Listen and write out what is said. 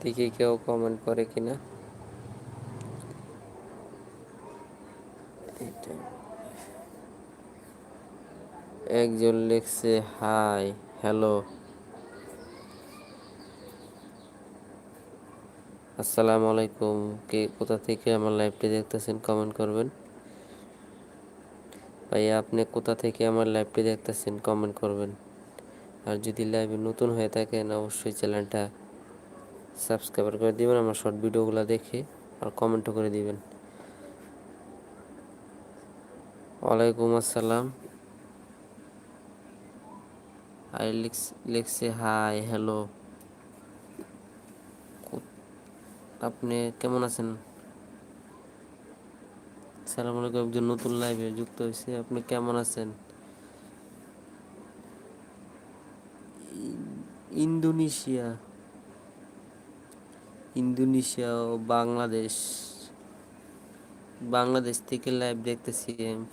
দেখি কেউ কমেন্ট করে কিনা। একজন লিখছে হাই হ্যালো, আসসালামু আলাইকুম। কে কোথা থেকে আমার লাইভটি দেখতেছেন কমেন্ট করবেন। ভাইয়া আপনি কোথা থেকে আমার লাইভটি দেখতেছেন কমেন্ট করবেন। আর যদি লাইভে নতুন হয়ে থাকেন অবশ্যই চ্যানেলটা সাবস্ক্রাইব করে দিবেন আমার শর্ট ভিডিওগুলো দেখে, আর কমেন্টও করে দিবেন। ওয়ালাইকুম আসসালাম। আই লিখছে হাই হ্যালো, আপনি কেমন আছেন? সালাম আলাইকুম। একজন নতুন লাইভে যুক্ত হয়েছে, আপনি কেমন আছেন? ইন্দোনেশিয়া, ইন্দোনেশিয়া ও বাংলাদেশ, বাংলাদেশ থেকে লাইভ দেখতেছি।